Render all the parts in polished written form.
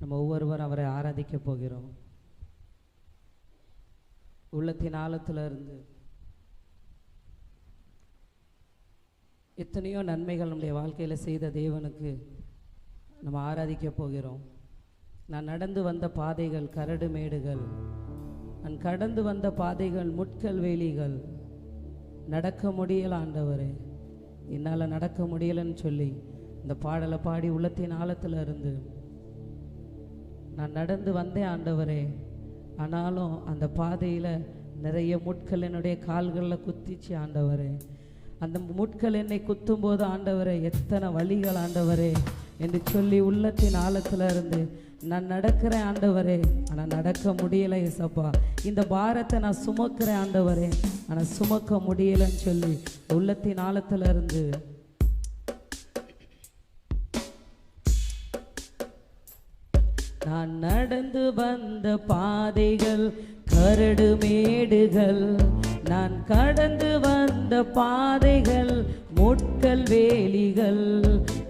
நம்ம ஒவ்வொருவரும் அவரை ஆராதிக்க போகிறோம். உள்ளத்தின் ஆழத்தில் இருந்து எத்தனையோ நன்மைகள் நம்முடைய வாழ்க்கையில் செய்த தேவனுக்கு நம்ம ஆராதிக்க போகிறோம். நான் நடந்து வந்த பாதைகள் கரடு மேடுகள், நான் கடந்து வந்த பாதைகள் முட்கள் வேலிகள், நடக்க முடியல ஆண்டவரே, என்னால் நடக்க முடியலன்னு சொல்லி இந்த பாடலை பாடி உள்ளத்தின் ஆழத்தில் இருந்து நான் நடந்து வந்தேன் ஆண்டவரே, ஆனாலும் அந்த பாதையில் நிறைய முட்கள் என்னுடைய கால்களில் குத்திச்சு ஆண்டவரே. அந்த முட்கள் என்னை குத்தும் போது ஆண்டவரே எத்தனை வலிகள் ஆண்டவரே என்று சொல்லி உள்ளத்தின் ஆழத்தில் இருந்து நான் நடக்கிறேன் ஆண்டவரே, ஆனால் நடக்க முடியலை ஏசப்பா. இந்த பாரத்தை நான் சுமக்கிறேன் ஆண்டவரே, ஆனால் சுமக்க முடியலைன்னு சொல்லி உள்ளத்தின் ஆழத்தில் இருந்து நான் நடந்து வந்த பாதைகள் கரடு மேடுகள், நான் கடந்து வந்த பாதைகள் முட்கள் வேலிகள்,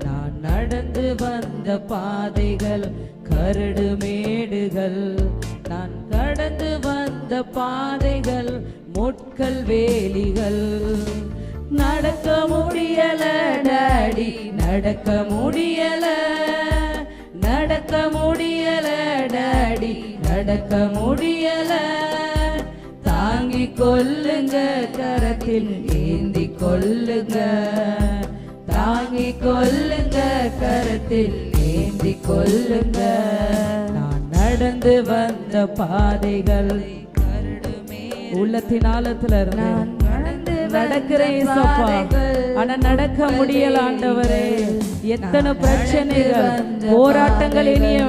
நான் நடந்து வந்த பாதைகள் கரடு மேடுகள், நான் கடந்து வந்த பாதைகள் முட்கள் வேலிகள். நடக்க முடியல டாடி, நடக்க முடியல, நடக்க முடியல டாடி, நடக்க முடியல, தாங்கி கொள்ளுங்க கரத்தில் ஏந்தி கொள்ளுங்க, தாங்கி கொள்ளுங்க கரத்தில் ஏந்தி கொள்ளுங்க. நான் நடந்து வந்த பாதைகள் உள்ளத்தின் ஆழத்துல நடக்கிறேன் ஆனா நடக்க முடியல ஆண்டவரே. எத்தனை பிரச்சனைகள் போராட்டங்கள் இனிய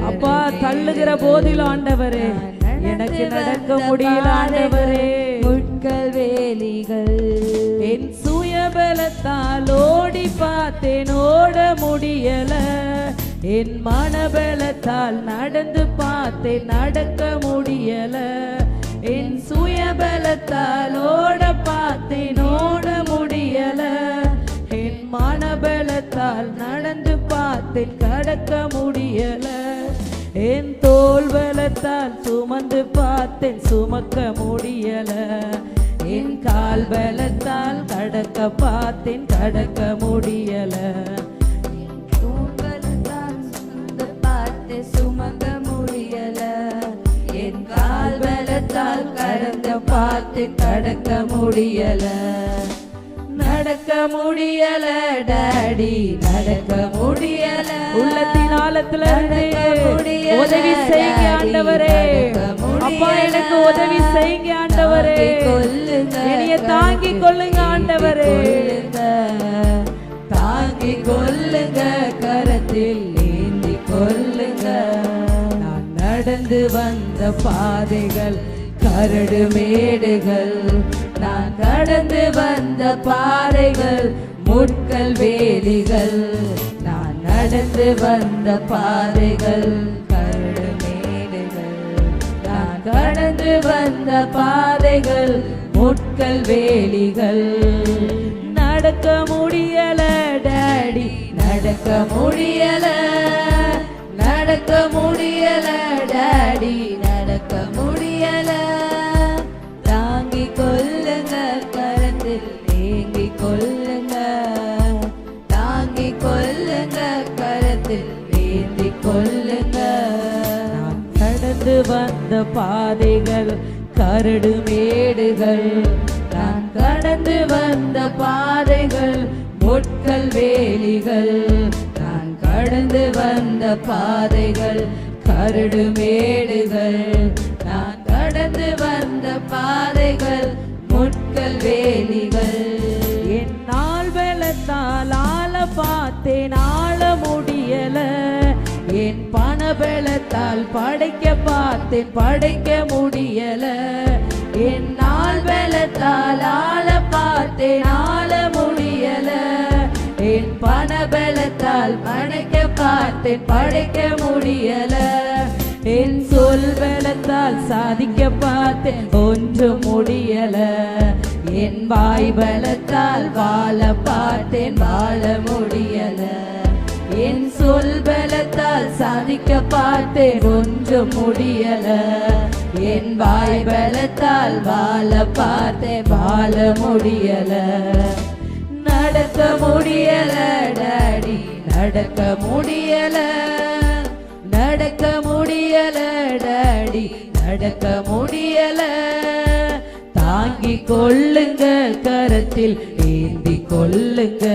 அப்பா தள்ளுகிற போதிலும் ஆண்டவரே எனக்கு நடக்க முடியல ஆண்டவரே. முட்கள் வேலிகள் என் சுயபலத்தால் ஓடி பார்த்தேன், ஓட முடியல, என் மனபலத்தால் நடந்து பார்த்தேன், நடக்க முடியல, என் சுயபலத்தால் ஓட பார்த்தேன், ஓட முடியல, என் மனபலத்தால் நடந்து பார்த்தேன், கடக்க முடியல, என் தோள் பலத்தால் சுமந்து பார்த்தேன், சுமக்க முடியல, என் கால் பலத்தால் கடக்க பார்த்தேன், கடக்க முடியல, சுமக்க முடியல, என் கால் பலத்தால் கடந்த பார்த்தேன், கடக்க முடியல, நடக்க முடியல டாடி, நடக்க முடியல. உள்ளத்தின் ஆழத்துல உதவி செய்யுங்க ஆண்டவரே, அப்பா எனக்கு உதவி செய்யுங்க ஆண்டவரே, என்னைய தாங்கி கொள்ளுங்க ஆண்டவரே, தாங்கி கொள்ளுங்க கரத்தில் ஏந்தி கொள்ளுங்க. நான் நடந்து வந்த பாதைகள் கரடு மேடுகள், நான் கடந்து வந்த பாதைகள் முட்கள் வேலிகள், நான் நடந்து வந்த பாதைகள் கரடு மேடுகள், நான் கடந்து வந்த பாதைகள் முட்கள் வேலிகள். நடக்க முடியல டாடி, நடக்க முடியல, நடக்க முடியல டாடி, நடக்க முடியல, தாங்கி கொள்ளுங்க கரத்தில் ஏங்கி கொள்ளுங்க, தாங்கி கொள்ளுங்க கரத்தில் ஏந்தி கொள்ளுங்க. நான் கடந்து வந்த பாதைகள் கரடு மேடுகள், நான் கடந்து வந்த பாதைகள் முட்கள் வேலிகள், நான் கடந்து வந்த பாதைகள் கரடு மேடுகள், நான் கடந்து வந்த பாதைகள் முட்கள் வேலிகள். என் நாள் பலத்தால் ஆள பார்த்தேன், ஆள முடியல, என் பண பலத்தால் படைக்க பார்த்தேன், படைக்க முடியல, என் நாள் பலத்தால் ஆள பார்த்தேன், ஆள முடியல, என் பண பலத்தால் படைக்க பார்த்தேன், படைக்க முடியல, என் சொல் பலத்தால் சாதிக்க பார்த்தேன், ஒன்றும் முடியல, என் வாய் பலத்தால் வாழ பார்த்தேன், வாழ முடியல, என் சொல் பலத்தால் பலத்தால் சாதிக்க பார்த்தேன், ஒன்றும் முடியல. என் வாய் பலத்தால் வாழ பார்த்தேன், வாழ முடியல. நடக்க முடியல டாடி, நடக்க முடியல. நடக்க முடியல டாடி, நடக்க முடியல. தாங்கிக் கொள்ளுங்க, கரத்தில் ஏந்தி கொள்ளுங்க.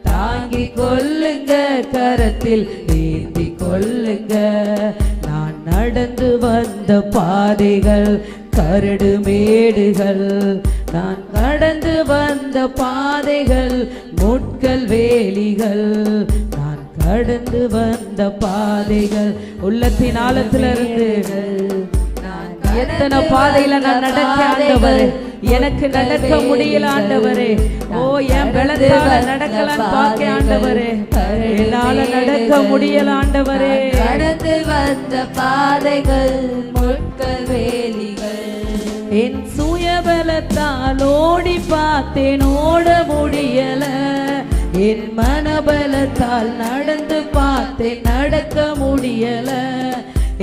தாங்கிக் கொள்ளுங்க, கரத்தில் ஏந்தி கொள்ளுங்க. நான் நடந்து வந்த பாதைகள் கரடு மேடுகள், நான் கடந்து வந்த பாதைகள் முட்கள் வேலிகள். நான் கடந்து வந்த பாதைகள் உள்ளத்தின் ஆழத்திலிருந்து எத்தனை பாதையில நான் நடக்க ஆண்டவரே, எனக்கு நடக்க முடியல ஆண்டவரே. ஓ என் பலத்தால நடக்கலாம் பார்க்க ஆண்டவரே, என்னால நடக்க முடியல ஆண்டவரே. கடந்து வந்த பாதைகள் முட்கள் வேலிகள். என் சுயபலத்தால் ஓடி பார்த்தேன், ஓட முடியல. என் மனபலத்தால் நடந்து பார்த்தேன், நடக்க முடியல.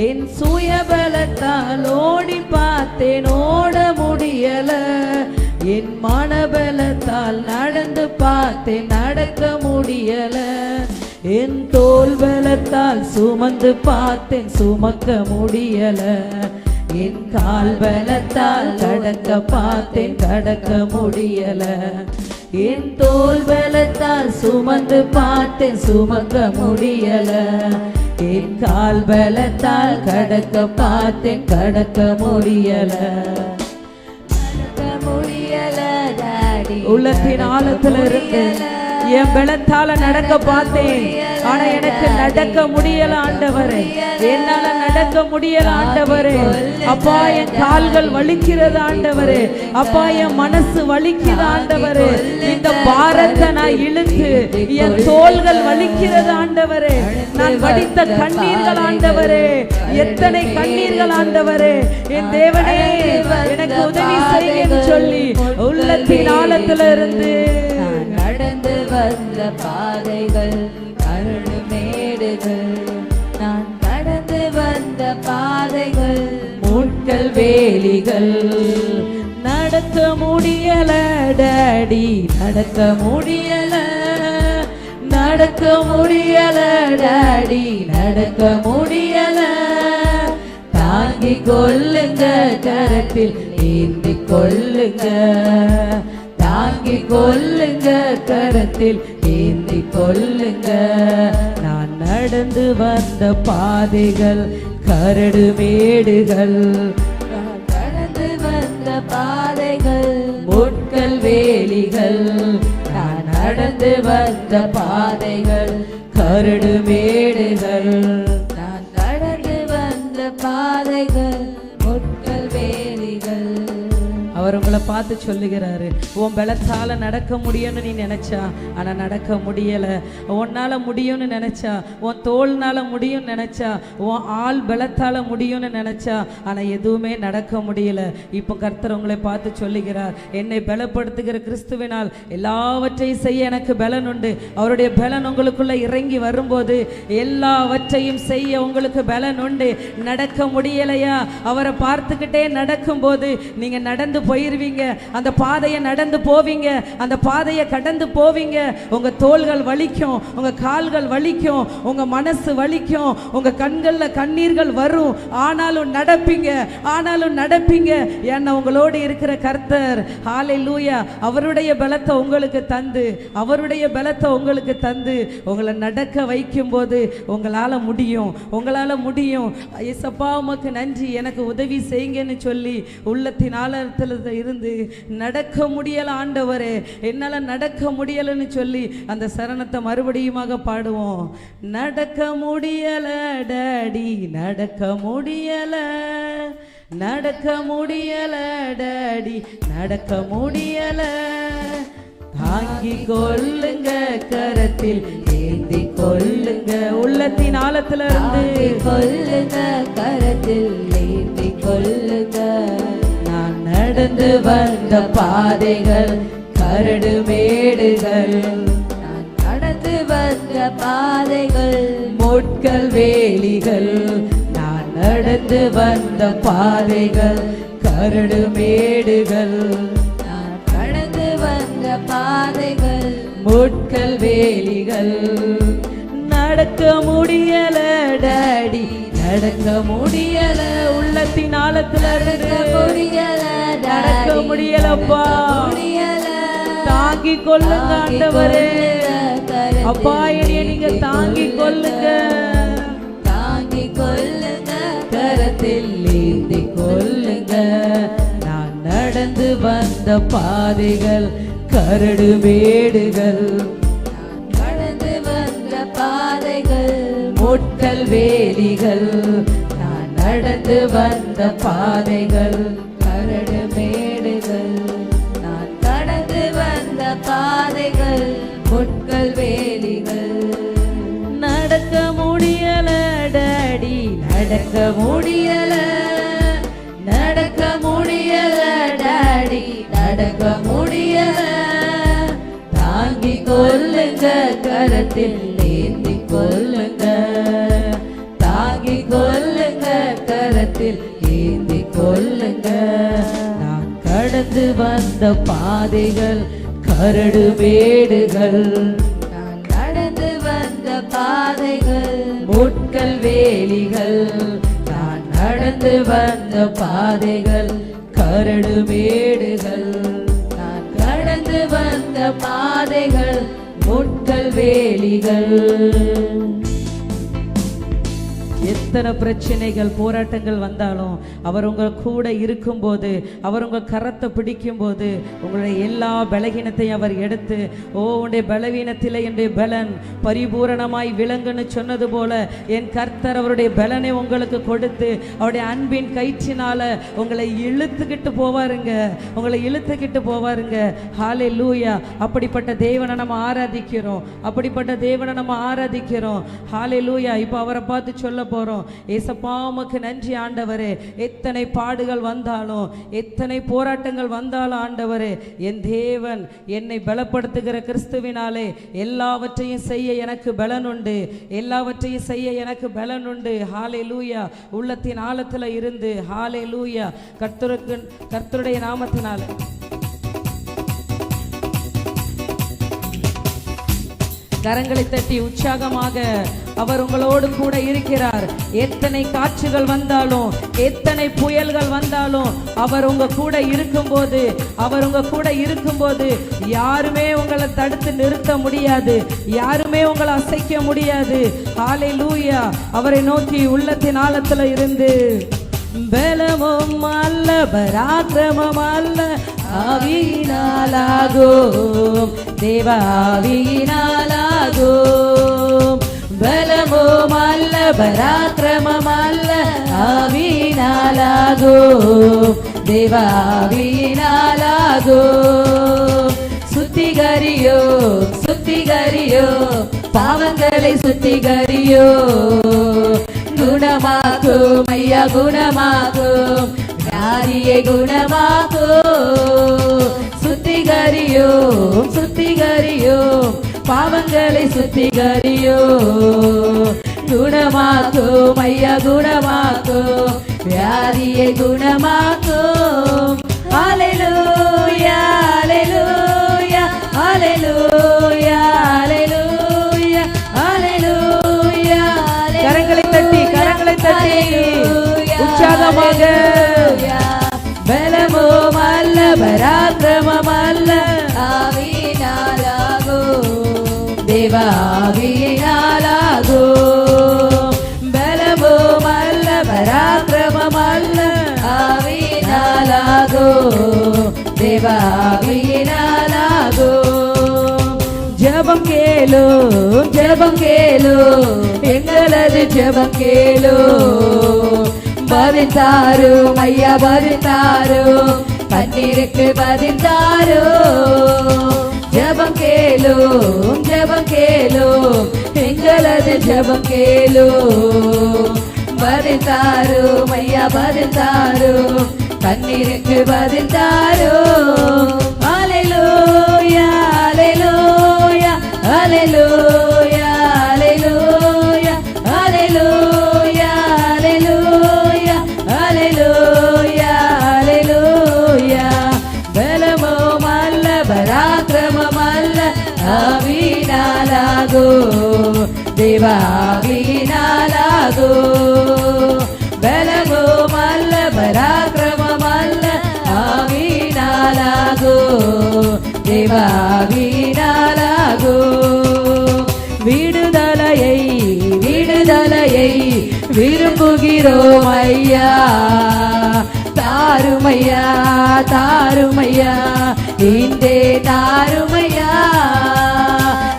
என் சுயபலத்தால் ஓடி பார்த்தேன், ஓட முடியல. என் மனபலத்தால் நடந்து பார்த்தேன், நடக்க முடியல. என் தோல் பலத்தால் சுமந்து பார்த்தேன், சுமக்க முடியல. என் கால் பலத்தால் கடக்க பார்த்தேன், கடக்க முடியல. என் தோல் பலத்தால் சுமந்து பார்த்தேன், சுமக்க முடியல. என் கால் பலத்தால் கடக்க பார்த்தேன், கடக்க முடியல. நடக்க முடியல டாடி, உள்ளத்தின் ஆழத்துல இருந்து என் பலத்தால நடக்க பார்த்தேன், ஆனா எனக்கு நடக்க முடியல ஆண்டவரே. என்னால நடக்க முடியல ஆண்டவரே. அப்பா என் கால்கள் வலிக்கிறது ஆண்டவரே. அப்பா என் மனசு வலிக்குது ஆண்டவரே. இந்த பாரத்தை நான் இழுத்து என் தோள்கள் வலிக்கிறது ஆண்டவரே. நான் வடித்த கண்ணீர்கள் ஆண்டவரே, எத்தனை கண்ணீர்கள் ஆண்டவரே. என் தேவனே எனக்கு உதவி செய்யுன்னு சொல்லி உள்ளத்தின் ஆழத்துல இருந்து நடந்து வந்த பாதைகள் கரடு மேடுகள். நான் கடந்து வந்த பாதைகள் முட்கள் வேலிகள். நடக்க முடியல டாடி, நடக்க முடியல. நடக்க முடியல டாடி, நடக்க முடியல. தாங்கிக் கொள்ளுங்க, கரத்தில் ஏந்தி கொள்ளுங்க. தாங்கிக் கொள்ளுங்க, கரத்தில் ஏந்தி கொள்ளுங்க. நான் நடந்து வந்த பாதைகள் கரடு மேடுகள். கடந்து வந்த பாதைகள் முட்கள் வேலிகள். நான் நடந்து வந்த பாதைகள் கரடு மேடுகள். நான் கடந்து வந்த பாதைகள் முட்கள் வேலிகள். அவர் உங்களை பார்த்து சொல்லுகிறாரு, உன் பலத்தால நடக்க முடியும்னு நீ நினைச்சா, ஆனா நடக்க முடியல. உன்னால முடியும்னு நினைச்சா, உன் தோல்னால முடியும்னு நினைச்சா, உன் ஆள் பலத்தால முடியும்னு நினைச்சா, ஆனா எதுவுமே நடக்க முடியல. இப்போ கர்த்தர் உங்களை பார்த்து சொல்லுகிறார், என்னை பலப்படுத்துகிற கிறிஸ்துவினால் எல்லாவற்றையும் செய்ய எனக்கு பலன் உண்டு. அவருடைய பலன் உங்களுக்குள்ள இறங்கி வரும்போது எல்லாவற்றையும் செய்ய உங்களுக்கு பலன் உண்டு. நடக்க முடியலையா, அவரை பார்த்துக்கிட்டே நடக்கும்போது நீங்க நடந்து போயிருவீங்க. அந்த பாதையை நடந்து போவீங்க, அந்த பாதையை கடந்து போவீங்க. உங்க தோள்கள் வலிக்கும், உங்க கால்கள் வலிக்கும், உங்க மனசு வலிக்கும், உங்க கண்கள்ல கண்ணீர்கள் வரும். ஆனாலும் நடப்பீங்க, ஆனாலும் நடப்பீங்க. ஏன்னா உங்களோடு இருக்கிற கர்த்தர் ஹல்லேலூயா அவருடைய பலத்தை உங்களுக்கு தந்து, அவருடைய பலத்தை உங்களுக்கு தந்து உங்களை நடக்க வைக்கும் போது உங்களால முடியும், உங்களால முடியும். இயேசப்பா உமக்கு நன்றி, எனக்கு உதவி செய்யுங்கன்னு சொல்லி உள்ளத்தின் ஆழத்தில் இருந்து நடக்க முடியல ஆண்டவரே, என்னால நடக்க முடியலன்னு சொல்லி அந்த சரணத்தை மறுபடியுமாக பாடுவோம். நடக்க முடியல டாடி, நடக்க முடியல. நடக்க முடியல டாடி, நடக்க முடியல. தாங்கிக் கொள்ளுங்க, கரத்தில் ஏந்தி கொள்ளுங்க. உள்ளத்தின் ஆழத்துல இருந்து கொள்ளுங்க, கரத்தில் ஏந்தி கொள்ளுங்க. நான் நடந்து வந்த பாதைகள் கரடு மேடுகள். நான் நடந்து வந்த பாதைகள் முட்கள் வேலிகள், நான் நடந்து வந்த பாதைகள் கரடு மேடுகள், நான் கடந்து வந்த பாதைகள் முட்கள் வேலிகள். நடக்க முடியல டாடி, நடக்க முடியல, உள்ளத்தின் ஆழத்துல இருந்து முடியல நடக்க முடியலப்பா. முடியல, தாங்கி கொள்ளுங்க ஆண்டவரே. அப்பா என்னைய நீங்க தாங்கி கொள்ளுங்க, தாங்கி கொள்ளுங்க, கரத்தில் ஏந்தி கொள்ளுங்க. நான் நடந்து வந்த பாதைகள் கரடு மேடுகள், நான் கடந்து வந்த பாதைகள் முட்கள் வேலிகள். நான் நடந்து வந்த பாதைகள் கரடு மேடுகள், நான் கடந்து வந்த பாதைகள் முட்கள் வேலிகள். நடக்க முடியல டாடி, நடக்க முடியல, நடக்க முடியல டாடி, நடக்க முடியல. தாங்கி கொள்ளுங்க, கரத்தில் ஏந்தி கொள்ளுங்க, தாங்கி கொள்ளுங்க, கரத்தில் ஏந்தி கொள்ளுங்க. நான் கடந்து வந்த பாதைகள் கரடு மேடுகள், நான் நடந்து வந்த பாதைகள் முட்கள் வேலிகள். நான் நடந்து வந்த பாதைகள் கரடு மேடுகள், நான் கடந்து வந்த பாதைகள் முட்கள் வேலிகள். எத்தனை பிரச்சனைகள் போராட்டங்கள் வந்தாலும் அவர் உங்கள் கூட இருக்கும்போது, அவர் உங்கள் கரத்தை பிடிக்கும்போது உங்களுடைய எல்லா பலகீனத்தையும் அவர் எடுத்து, ஓ உன்னுடைய பலவீனத்திலே என்னுடைய பலன் பரிபூரணமாய் விளங்குன்னு சொன்னது போல என் கர்த்தர் அவருடைய பலனை உங்களுக்கு கொடுத்து அவருடைய அன்பின் கயிற்றினால உங்களை இழுத்துக்கிட்டு போவாருங்க, உங்களை இழுத்துக்கிட்டு போவாருங்க. ஹல்லேலூயா. அப்படிப்பட்ட தேவனை நம்ம ஆராதிக்கிறோம், அப்படிப்பட்ட தேவனை நம்ம ஆராதிக்கிறோம். ஹல்லேலூயா. இப்போ அவரை பார்த்து சொல்ல போறோம், ஏசப்பா உமக்கு நன்றி ஆண்டவரே. எத்தனை பாடுகள் வந்தாலும், எத்தனை போராட்டங்கள் வந்தாலும் ஆண்டவரே, என் தேவன் என்னை பலப்படுத்துகிற கிறிஸ்துவினாலே எல்லாவற்றையும் செய்ய எனக்கு பலன் உண்டு, எல்லாவற்றையும் செய்ய எனக்கு பலன் உண்டு. ஹல்லேலூயா. உள்ளத்தின் ஆழத்துல இருந்து ஹல்லேலூயா. கர்த்தருடைய நாமத்தினால கரங்களை தட்டி உற்சாகமாக அவர் உங்களோடு கூட இருக்கிறார். எத்தனை காற்றுகள் வந்தாலும், எத்தனை புயல்கள் வந்தாலும் அவர் உங்க கூட இருக்கும்போது, அவர் உங்க கூட இருக்கும்போது யாருமே உங்களை தடுத்து நிறுத்த முடியாது, யாருமே உங்களை அசைக்க முடியாது. ஹல்லேலூயா. அவரை நோக்கி உள்ளத்தின் ஆழத்துல இருந்து பலமும் அல்ல பராக்கிரமம் அல்ல ஆவியினாலாகும், தேவாவியினாலாகும். பலமும் அல்ல பராக்கிரமம் அல்ல ஆவியினாலாகும், தேவாவியினாலாகும். சுத்திகரியோ சுத்திகரியோ பாவங்களை சுத்திகரியோ, குணமாக்கும் ஐயா குணமாக்கும், வியாதியை குணமாக்கும். சுத்திகரியோ சுத்திகரியோ பாவங்களை சுத்திகரியோ, குணமாக்கும் ஐயா குணமாக்கும், வியாதியை குணமாக்கும். ஹல்லேலூயா ஹல்லேலூயா ஹல்லேலூயா ஹல்லேலூயா ஹல்லேலூயா. கரங்களை தட்டி உற்சாகமாக. பலமும் அல்ல பராக்கிரமம் அல்ல ஆவியினாலாகும், தேவாவியினாலாகும். பலமும் அல்ல பராக்கிரமம் அல்ல ஆவியினாலாகும், தேவாவியினாலாகும். ஜெபம் கேளு ஜெபம் கேளு, எங்களது ஜெபம் கேளு. பதில் தாரும் ஐயா பதில் தாரும், கண்ணீருக்கு பதில் தாரும். ஜெபம் கேளு ஜெபம் கேளு, எங்களது ஜெபம் கேளு. பதில் தாரும் ஐயா பதில் தாரும், கண்ணீருக்கு பதில் தாரும். ஹல்லேலூயா ஹல்லேலூயா ஹல்லேலூயா ஹல்லேலூயா தேவாவினாலாகோ பலமுமல்ல பராக்கிரமமல்ல ஆவினாலாகோ தேவாவினாலாகோ விடுதலையை விடுதலையை விரும்புகிறோம் ஐயா தாருமையா தாருமையா இந்தே தாருமையா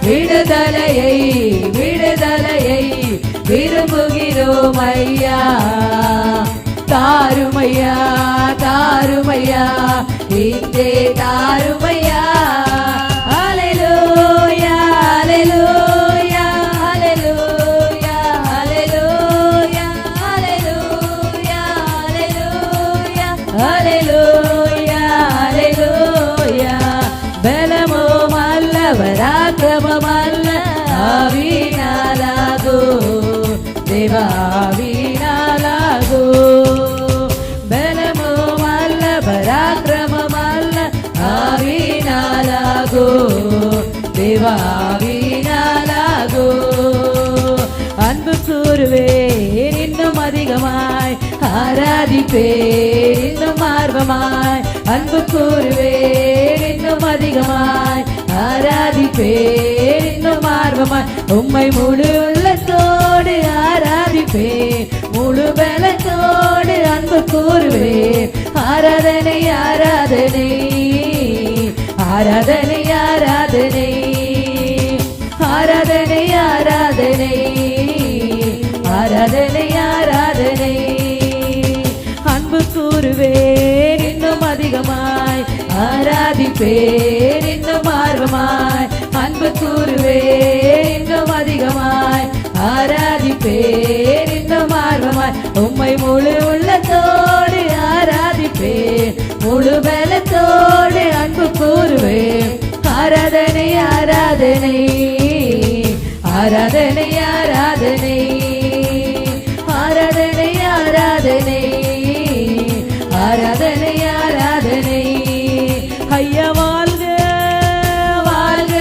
விடுதலையை விடுதலையை விரும்புகிறோம் ஐயா தாருமையா தாருமையா இந்தே தாருமையா ஹல்லேலூயா ஹல்லேலூயா ஹல்லேலூயா ஹல்லேலூயா ஹல்லேலூயா ஹல்லேலூயா ஹல்லேலூயா பலமுமல்ல பராக்கிரமமல்ல ஆவினாலாகோ தேவாவினாலாகோ பலமுமல்ல பராக்கிரமமல்ல ஆவினாலாகோ தேவாவினாலாகோ அன்பு கூறுவேன் இன்னும் அதிகமாய் ஆராதிப்பேன் இன்னும் ஆர்வமாய் அன்பு கூறுவேன் இன்னும் அதிகமாய் ஆராதிப்பேன் இன்னும் ஆர்வமாய் உம்மை முழு உள்ளத்தோடு ஆராதிப்பேன் முழு பலத்தோடு அன்பு கூறுவேன் ஆராதனை ஆராதனை ஆராதனை ஆராதனை ஆராதனை ஆராதனை ஆராதனை ஆராதனை அன்பு கூறுவேன் இன்னும் அதிகமாய் ஆராதிப்பேன் இன்னும் ஆர்வமாய் அன்பு கூறுவேன் இன்னும் அதிகமாய் ஆராதிப்பேன் இன்னும் ஆர்வமாய் உம்மை முழு உள்ளத்தோடு ஆராதிப்பேன் முழு பலத்தோடு அன்பு கூறுவேன் ஆராதனை ஆராதனை ஆராதனை ஆராதனை ஆராதனை ஆராதனை ஆராதனை ஆராதனை ஐயா வாழ்க வாழ்க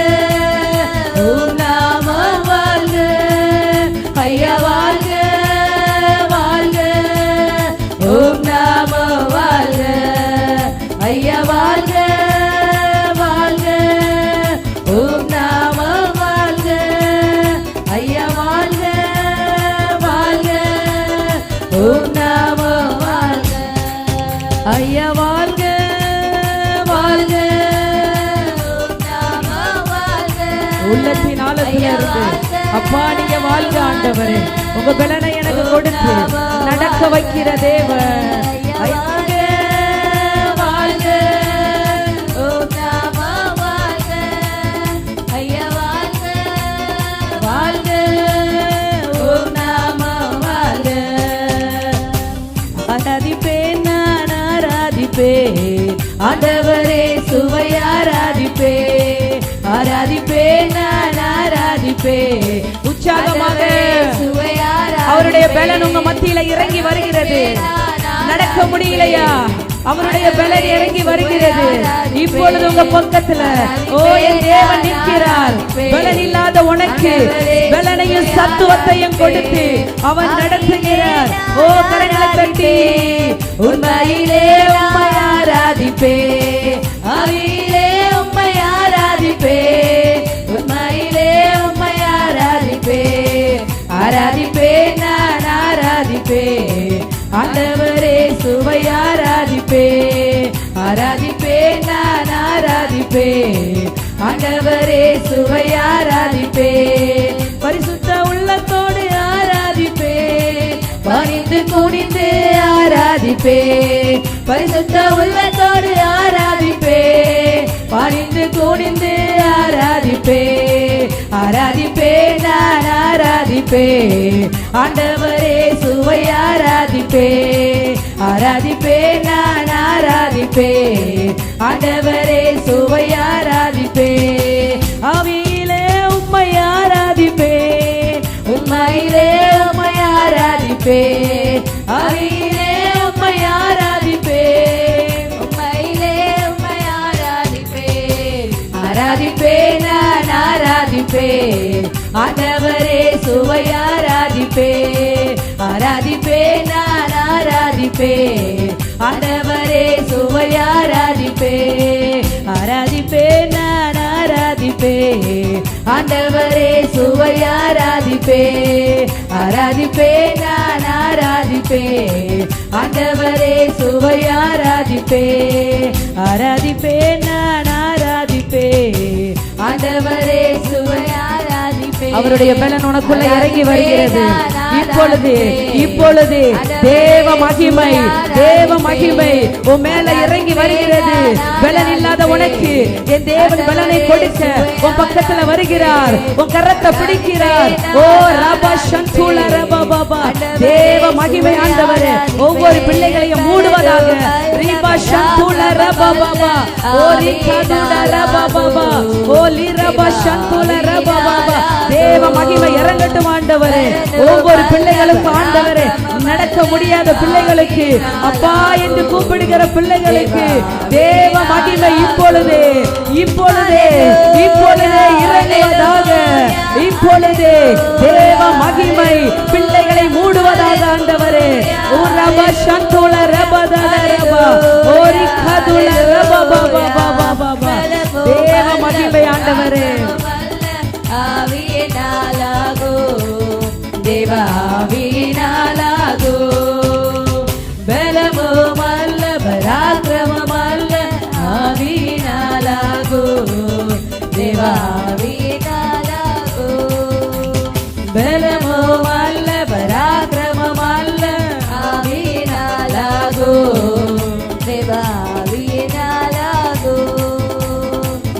உம் நாமம் வாழ்க ஐயா வாழ்க வாழ்க உம் நாமம் வாழ்க ஐயா வாழ்க வாழ்க உம் நாமம் வாழ்க ஐயா வாழ்க வாழ்க உம் நாமம் வாழ்க ஐயா வாழ்க வாழ்க உம் நாமம் வாழ்க உள்ளத்தின் ஆழத்திலிருந்து அப்பா நீங்க வாழ்க ஆண்டவரே உங்க பலனை எனக்கு கொடுத்து நடக்க வைக்கிற தேவன் வாழ்க வாழ்க உம் நாமம் வாழ்க ஐயா வாழ்க வாழ்க உம் நாமம் வாழ்க ஆராதிப்பேன் நான் ஆராதிப்பேன் ஆண்டவரே சுவை ஆராதிப்பேன் ஆராதிப்பேன் நான் ஆராதிப்பேன் உற்சாகமாக சுவை அவருடைய பலன் உங்க மத்தியில இறங்கி வருகிறது நடக்க முடியலையா அவருடைய பலன் இறங்கி வருகிறது இப்பொழுது உங்க பக்கத்துல ஓ என் தேவன் நிற்கிறார் பலன் இல்லாத உனக்கு பலனையும் சத்துவத்தையும் கொடுத்து அவன் நடத்துகிறார் ஓ கரங்களை தட்டி உண்மையிலே உம்மை ஆராதிப்பே ஆவியிலே உம்மை ஆராதிப்பே உண்மையிலே உம்மை ஆராதிப்பே ஆராதிப்பே நான் ஆராதிப்பே ஆண்டவரே சுவை ஆராதிப்பே ஆராதிப்பே நான் ஆராதிப்பே ஆண்டவரே சுவை ஆராதிப்பே பரிசுத்த உள்ளத்தோடு ஆராதிப்பே பணிந்து குனிந்து ஆராதிப்பே பரிசுத்த உள்ளத்தோடு ஆராதிப்பே பணிந்து குனிந்து ஆராதிப்பே ஆராதிப்பே நான் ஆராதிப்பே ஆண்டவரே சுவை ஆராதிப்பே ஆராதிப்பே நான் ஆராதிப்பே ஆண்டவரே சுவை ஆராதிப்பே ஆவியிலே உம்மை ஆராதிப்பே உண்மையிலே உம்மை ஆராதிப்பே ஆவியிலே உம்மை ஆராதிப்பே உண்மையிலே உம்மை ஆராதிப்பே ஆராதிப்பே நான் ஆராதிப்பே ஆண்டவரே சுவை ஆராதிப்பே ஆராதிப்பே நான் ஆராதிப்பே ஆண்டவரே சுவை ஆராதிப்பே ஆராதிப்பே நான் ஆராதிப்பே ஆண்டவரே சுவை ஆராதிப்பே ஆராதிப்பே நான் ஆராதிப்பே ஆண்டவரே சுவை ஆராதிப்பே ஆராதிப்பே நான் ஆராதிப்பே ஆண்டவரே சுவை ஆராதிப்பே. அவருடைய பலன் உனக்குள்ள இறங்கி வருகிறது. இப்பொழுது இப்பொழுது தேவ மகிமை தேவ மகிமை உன் மேல இறங்கி வருகிறது. பலன் இல்லாத உனக்கு என் தேவன் பலனை கொடுக்க உன் பக்கத்துல வருகிறார். உன் கரத்தை பிடிக்கிறார். ஓ ரபா சந்துல ரபா பாபா தேவ மகிமை ஆண்டவரே ஒவ்வொரு பிள்ளைகளையும் மூடுவதாக. ரீபா சந்துல ரபா பாபா ஓ ரிகதுட ரபா பாபா ஓ லிரபா சந்துல ரபா பாபா தேவ மகிமை இறங்கட்டும் ஆண்டவரே. ஒவ்வொரு பிள்ளைகளுக்கு ஆண்டவரே நடக்க முடியாத பிள்ளைகளுக்கு அப்பா என்று கூப்பிடுகிற பிள்ளைகளுக்கு தேவ மகிமை இப்பொழுது இப்பொழுது இப்பொழுது இறங்குவதாக. இப்பொழுது தேவ மகிமை பிள்ளைகளை மூடுவதாக ஆண்டவரே. ரபா சந்துல ரபா ரபா ஓரி கதுல ரபா பாபா பாபா பாபா தேவ மகிமை ஆண்டவரே. ஆவியினாலாகோ தேவாவியினாலாகோ பலமுமல்ல பராக்கிரமமல்ல ஆவியினாலாகோ தேவாவியினாலாகோ பலமுமல்ல பராக்கிரமமல்ல ஆவியினாலாகோ தேவாவியினாலாகோ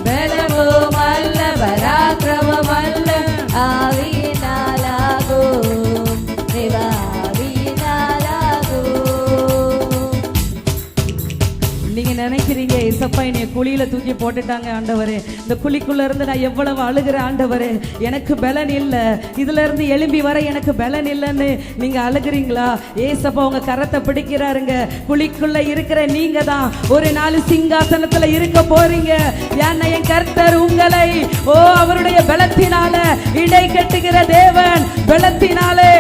பலமுமல்ல பராக்கிரமமல்ல ஆவியினாலாகோ தேவாவியினாலாகோ. நீங்க நினைக்கிறீங்க இசப்பா என்னைய குழியில தூக்கி போட்டுட்டாங்க ஆண்டவரே, இந்த குழிக்குள்ள இருந்து நான் எவ்வளவு அழுகிற ஆண்டவரே, எனக்கு பலன் இல்ல, இதுல இருந்து எழும்பி வர எனக்கு பலன் இல்லைன்னு நீங்க அழுகிறீங்களா? ஏசப்பா உங்க கரத்தை பிடிக்கிறாருங்க. குழிக்குள்ள இருக்கிற நீங்க தான் ஒரு நாள் சிங்காசனத்துல இருக்க போறீங்க. ஏன்னா என் கர்த்தர் உங்களை அவருடைய பலத்தினால இடை கட்டுகிற தேவன். பலத்தினாலே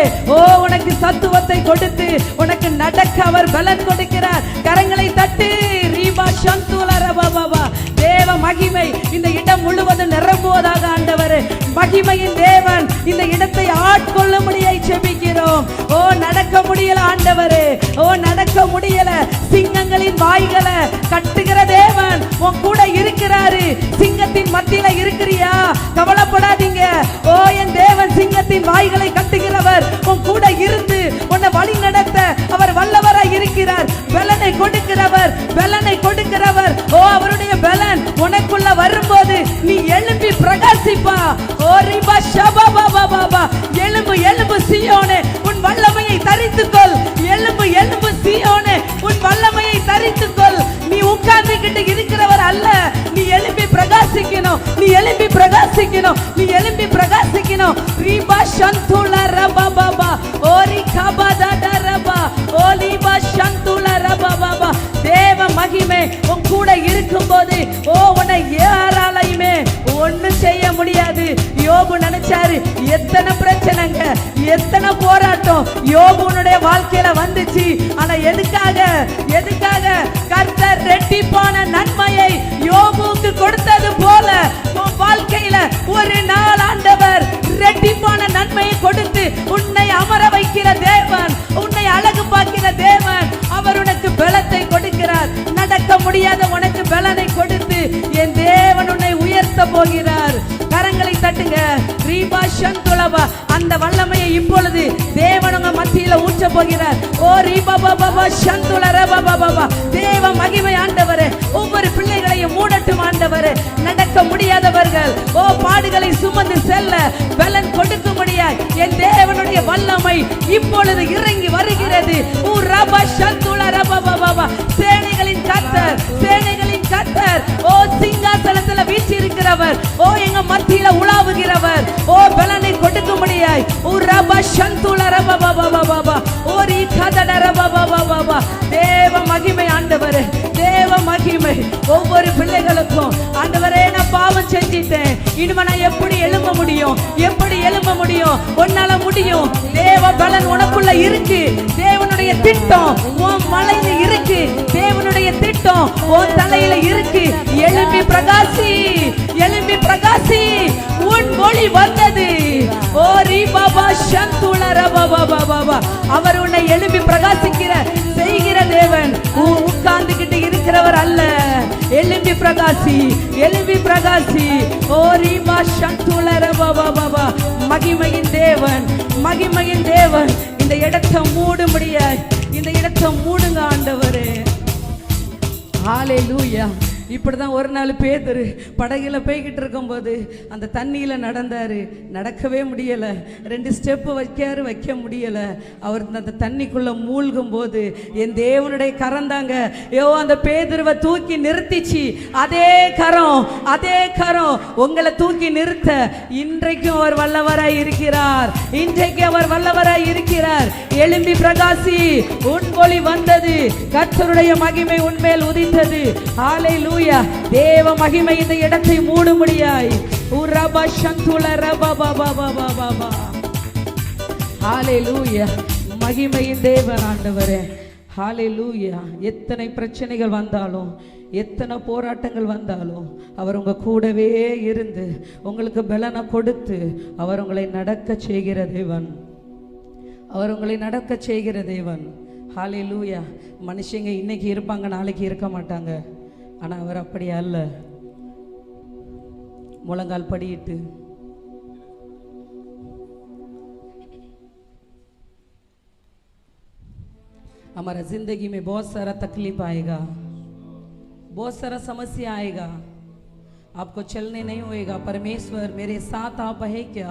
உனக்கு சத்துவத்தை கொடுத்து உனக்கு நடக்க அவர் பலன் கொடுக்கிறார். கரங்களை தட்டு. ரீபா சந்துல ரபா பாபா தேவ மகிமை இந்த இடம் முழுவதும் நிரம்புவதாக ஆண்டவரே. மகிமையின் தேவன் இந்த இடத்தை ஆட்கொள்ள முடியாய் செபிக்கிறோம். நடக்க முடியல ஆண்டவரே, நடக்க முடியல. சிங்கங்களின் வாய்களை கட்டுகிற தேவன் உன் கூட இருக்கிறாரு. சிங்கத்தின் மத்தியில இருக்கிறியா? கவலைப்படாதீங்க. என் தேவன் சிங்கத்தின் வாய்களை கட்டுகிறவர். உன் கூட இருந்து உன்னை வழி நடத்த அவர் வல்லவராய் இருக்கிறார். பலனை கொடுக்கிறவர், பலனை கொடுக்கிறவர். அவருடைய பலன் உனக்குள்ள வரும்போது நீ எழும்பி பிரகாசிப்பா. ரிபா ஷபா பாபா பாபா எழும்பு எழும்பு சீயோனே உன் வல்லமையை தரித்துக்கொள். எழும்பு எழும்பு சீயோனே உன் வல்லமையை தரித்துக்கொள். நீ உட்கார்ந்துகிட்டு இருக்கிறவர் அல்ல. நீ எழும்பி பிரகாசிக்கணும். நீ எழும்பி பிரகாசிக்கணும். நீ எழும்பி பிரகாசிக்கணும். ரிபா சந்துல ரபா பாபா ஓரி கபதா ரபா ஓலிபா சந்துல ரபா பாபா தேவ மகிமை உன் கூட இருக்கும்போது உன்னை யாராலையுமே ஒண்ணும் செய்ய முடியாது. யோபு நினைச்சாரு, எத்தனை பிரச்சனைங்க, எத்தனை போராட்டம் யோபுனுடைய வாழ்க்கையில வந்துச்சு. ஆனா எதுக்காக எதுக்காக கர்த்தர் ரெட்டிப்பான நன்மையை யோபுக்கு கொடுத்தது போல உன் வாழ்க்கையில ஒரு நாள் ஆண்டவர் ரெட்டிப்பான நன்மையை கொடுத்து உன்னை அமர வைக்கிற தேவன், உன்னை அழகு பார்க்கிற தேவன். அவர் உனக்கு பலத்தை கொடுக்கிறார். நடக்க முடியாத உனக்கு பலனை கொடுத்து என் தேவன் உன்னை உயர்த்த போகிறார். கரங்களை தட்டுங்க. ரீபா சந்துலபா அந்த வல்லமையை இப்பொழுது தேவன் உங்க மத்தியில ஊற்ற போகிறார். ரீபா பாபா சந்துல ரபா பாபா தேவ மகிமை ஆண்டவரே ஒவ்வொரு பிள்ளைகளையும் மூடட்டும் ஆண்டவரே. நடக்க முடியாதவர்கள் பாடுகளை சுமந்து செல்ல பலன் கொடுக்க முடியாது. என் தேவனுடைய வல்லமை இப்பொழுது இறங்கி வருகிறது. ரபா சந்துல ரபா பாபா சேனைகளின் கர்த்தர், சேனைகளின் கர்த்தர். சிங்காசனத்துல வீச்சு இருக்கிறவர். எங்க மத்தியில உலாவுகிறவர். பலனை கொடுக்க முடியாது. ரபா சந்துல ரபா பாபா பாபா ஓரி கதட ரபா பாபா பாபா தேவ மகிமை ஆண்டவரே, தேவ மகிமை ஒவ்வொரு பிள்ளைகளுக்கும். ஆண்டவரே நான் பாவம் செஞ்சிட்டேன், இனிமே நான் எப்படி எழும்ப முடியும்? முடியும்? எப்படி எழும்ப முடியும்? உன்னால முடியும். தேவ பலன் உனக்குள்ள இருக்கு. தேவனுடைய திட்டம் உன் மலையில இருக்கு. தேவனுடைய திட்டம் உன் தலையில இருக்கு. எழும்பி பிரகாசி, எழும்பி பிரகாசி. உன் ஒளி வந்தது. ஓ ரீ பாபா சந்துல ரபாபா. அவர் உன்னை எழும்பி பிரகாசிக்கிற செய்கிற தேவன், உட்கார்ந்துகிட்டு இருக்கிறவர் அல்ல. எழும்பி பிரகாசி, எழும்பி பிரகாசி. ஓ ரீ பா சந்துல ரபாபா. மகிமையின் தேவன், மகிமையின் தேவன். இந்த இடத்தை மூடும்படியா, இந்த இடத்தை மூடுங்க ஆண்டவரே. ஹல்லேலூயா. இப்படிதான் ஒரு நாள் பேதுரு படகுல போய்கிட்டு இருக்கும்போது அந்த தண்ணியில் நடந்தாரு. நடக்கவே முடியலை. 2 ஸ்டெப்பு வைக்க முடியலை. அவர் அந்த தண்ணிக்குள்ள மூழ்கும் போது என் தேவனுடைய கரம் தாங்க அந்த பேதுருவை தூக்கி நிறுத்திச்சு. அதே கரம் உங்களை தூக்கி நிறுத்த இன்றைக்கும் அவர் வல்லவராய் இருக்கிறார். இன்றைக்கு அவர் வல்லவராய் இருக்கிறார். எழும்பி பிரகாசி, உன் ஒளி வந்தது. கர்த்தருடைய மகிமை உன்மேல் உதித்தது. ஹல்லேலூயா. தேவ மகிமை இந்த இடத்தை மூடும்படியாய். உரபா சந்துல ரபாபா. ஹல்லேலூயா. மகிமையின் தேவன் ஆண்டவரே. ஹல்லேலூயா. எத்தனை பிரச்சனைகள் வந்தாலும், எத்தனை போராட்டங்கள் வந்தாலும் அவர் உங்க கூடவே இருந்து உங்களுக்கு பலனை கொடுத்து அவர் உங்களை நடக்க செய்கிற தேவன். அவர் உங்களை நடக்க செய்கிற தேவன். ஹல்லேலூயா. மனுஷங்க இன்னைக்கு இருப்பாங்க, நாளைக்கு இருக்க மாட்டாங்க. ஆனால் அவர் அப்படி அல்ல. முழங்கால் படியிட்டு हमारा जिंदगी में बहुत सारा तकलीफ आएगा, बहुत सारा समस्या आएगा, आपको चलने नहीं होएगा। परमेश्वर मेरे साथ आप है क्या?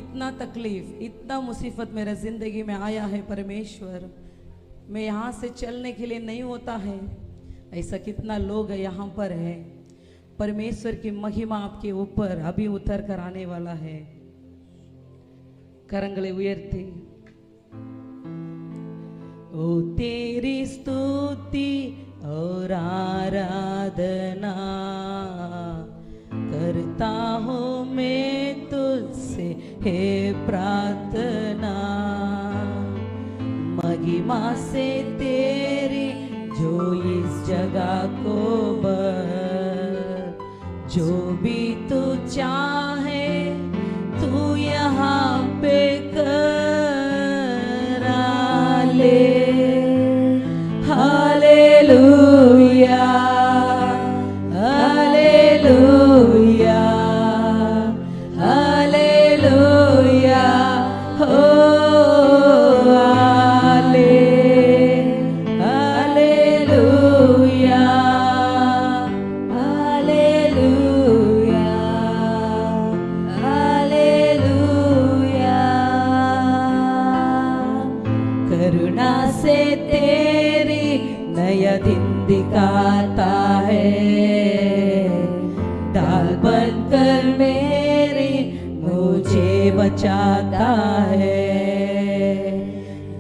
इतना तकलीफ, इतना मुसीबत मेरा जिंदगी में आया है परमेश्वर, मैं यहाँ से चलने के लिए नहीं होता है। ऐसा कितना लोग यहाँ पर है। परमेश्वर की महिमा आपके ऊपर अभी उतर कर आने वाला है। करंगले उयर्ती। ओ तेरी स्तुति और आराधना करता हूँ मैं तुझसे हे प्रार्थना। महिमा से तेरी जो इस जगह को भर, जो भी तू चाहे तू यहाँ पे करा ले। Hallelujah, hallelujah, hallelujah. हो दिखाता है, डाल बनकर मेरी मुझे बचाता है।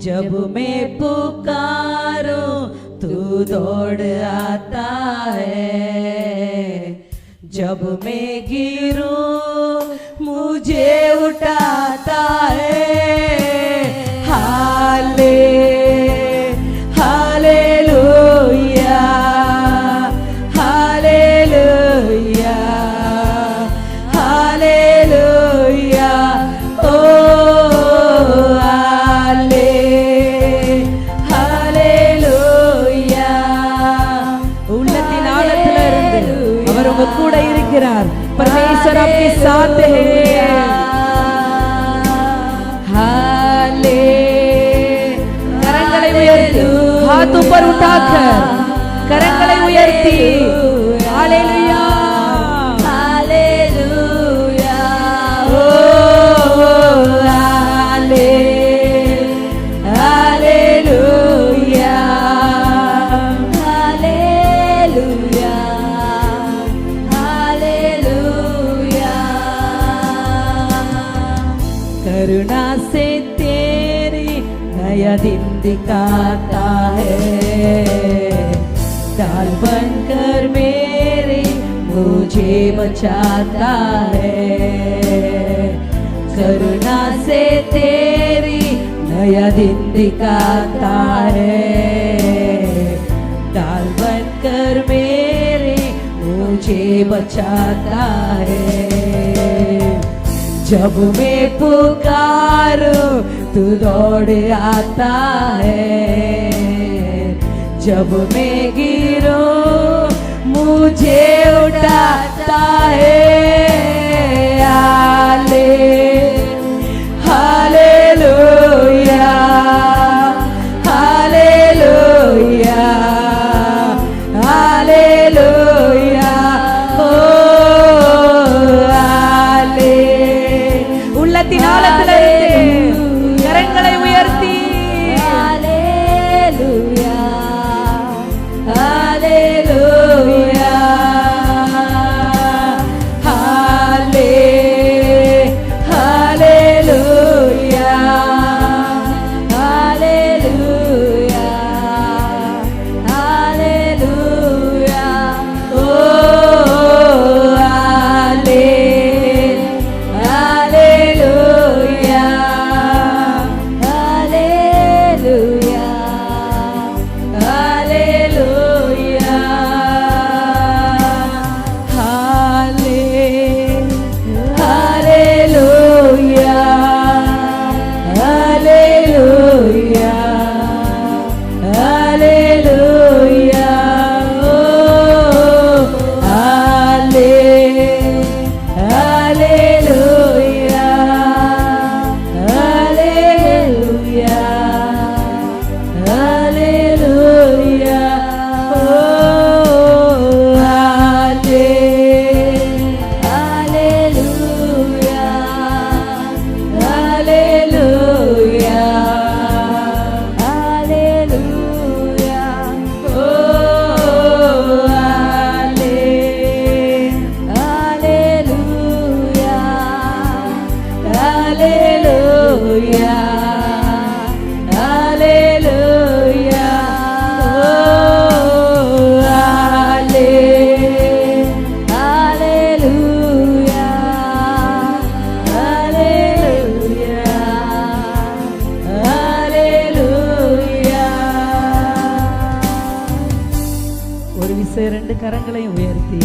जब मैं पुकारूं तू दौड़ आता है, जब मैं गिरूं मुझे उठाता है। Hallelujah, hallelujah, hallelujah. ओ हालेलुया। உள்ளத்தின் ஆழத்துல இருந்து அவர் உங்க கூட இருக்கிறார். परमेश्वर आपके साथ है। करंगले उयर्ती, हाथ ऊपर उठाकर करंगले उयर्ती। Hallelujah, hallelujah. ओ हालेलुया, हालेलुया, हालेलुया। करुणा से तेरी नया दिन दिखाता है, डाल बनकर मेरे मुझे बचाता है। करुणा से तेरी नया दिन दिखाता है। ढाल बनकर मेरे मुझे बचाता है। जब मैं पुकारूं तू दौड़ आता है। जब मैं गिरूं मुझे उठाता है। हालेलुया हालेलुया हालेलुया ओ हाले உள்ளத்தின் ஆழத்திலிருந்து கரங்களை உயர்த்தி हालेलुया हालेलुया हाले हालेलुया हालेलुया हालेलुया ओ हाले हालेलुया हालेलुया हालेलुया हाले हालेलुया हालेलुया हालेलुया ओ हाले हालेलुया हालेलुया हालेलुया ओ हाले हालेलुया हालेलुया हालेलुया ओ हाले हालेलुया हालेलुया हालेलुया ओ हाले हालेलुया हालेलुया हालेलुया ஒரு விசை ரெண்டு கரங்களையும் உயர்த்தி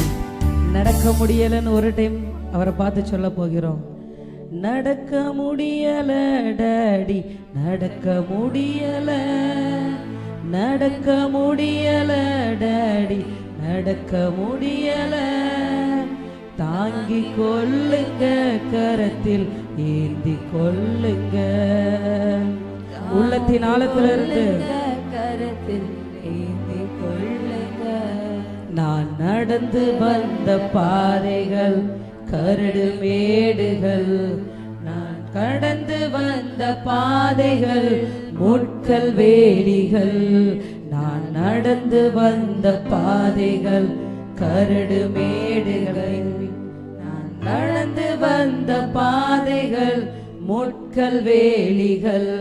நடக்க முடியலன்னு ஒரு டைம் அவரை பார்த்து சொல்ல போகிறோம். நடக்க முடியல டாடி, நடக்க முடியல, நடக்க முடியல டாடி, நடக்க முடியல. தாங்கி கொள்ளுங்க, கரத்தில் ஏந்தி கொள்ளுங்க. உள்ளத்தின் ஆழத்திலிருந்து கரத்தில் ஏந்தி கொள்ளுங்க. நான் நடந்து வந்த பாதைகள் கரடு மேடுகள், நான் கடந்து வந்த பாதைகள் முட்கள் வேலிகள். நான் நடந்து வந்த பாதைகள் கரடு மேடுகள், நான் நடந்து வந்த பாதைகள் முட்கள் வேலிகள்.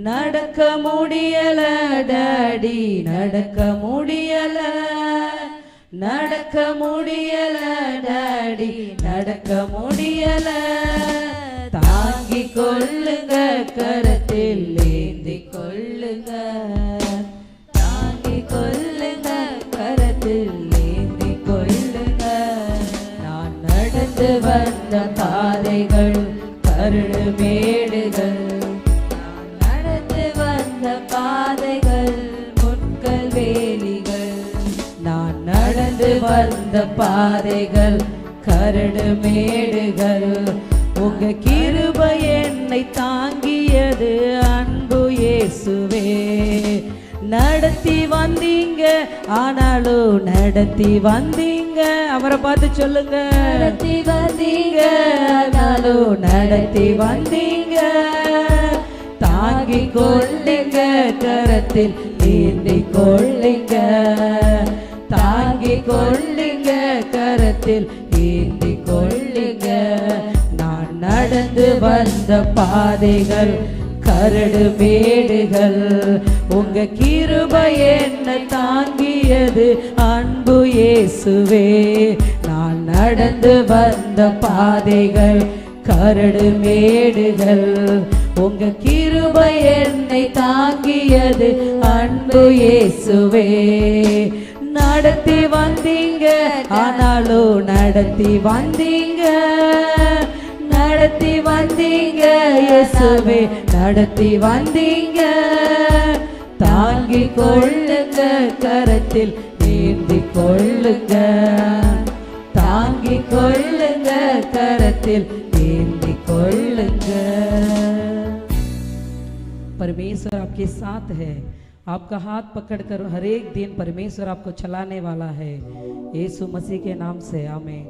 நடக்க முடியல டாடி, நடக்க முடியல, நடக்க முடியல டாடி, நடக்க முடியல. தாங்கி கொள்ளுங்க, கரத்தில் ஏந்தி கொள்ளுங்க. தாங்கி கொள்ளுங்க, கரத்தில் ஏந்தி கொள்ளுங்க. நான் நடந்து வந்த பாதைகள் கரடு மேடுகள், நான் நடந்து வந்த பாதைகள் முட்கள் வேலிகள். நான் நடந்து வந்த பாதைகள் கரடு மேடுகள். உங்க கிருபை என்னை தாங்கியது அன்பு இயேசுவே. நடத்தி வந்தீங்க, ஆனாலும் நடத்தி வந்தீங்க. அவரை பார்த்து சொல்லுங்க, நடத்தி வந்தீங்க, ஆனாலும் நடத்தி வந்தீங்க. தாங்கி கொள்ளுங்க, கரத்தில் ஏந்தி கொள்ளுங்க. தாங்கி கொள்ளுங்க, கரத்தில் ஏந்தி கொள்ளுங்க. நான் நடந்து வந்த பாதைகள் கரடு மேடுகள் உங்க கிருபை என்ன தாங்கியது அன்பு இயேசுவே. நான் நடந்து வந்த பாதைகள் கரடு மேடுகள் உங்க கிருபை என்னை தாங்கியது அன்பு இயேசுவே. நடத்தி வந்தீங்க ஆனாலும் நடத்தி வந்தீங்க, நடத்தி வந்தீங்க இயேசுவே, நடத்தி வந்தீங்க. தாங்கிக் கொள்ளுங்க கரத்தில் ஏந்தி கொள்ளுங்க, தாங்கிக் கொள்ளுங்க கரத்தில் ஏந்தி கொள்ளுங்க. परमेश्वर आपके साथ है, आपका हाथ पकड़कर हर एक दिन परमेश्वर आपको चलाने वाला है। यीशु मसीह के नाम से आमीन।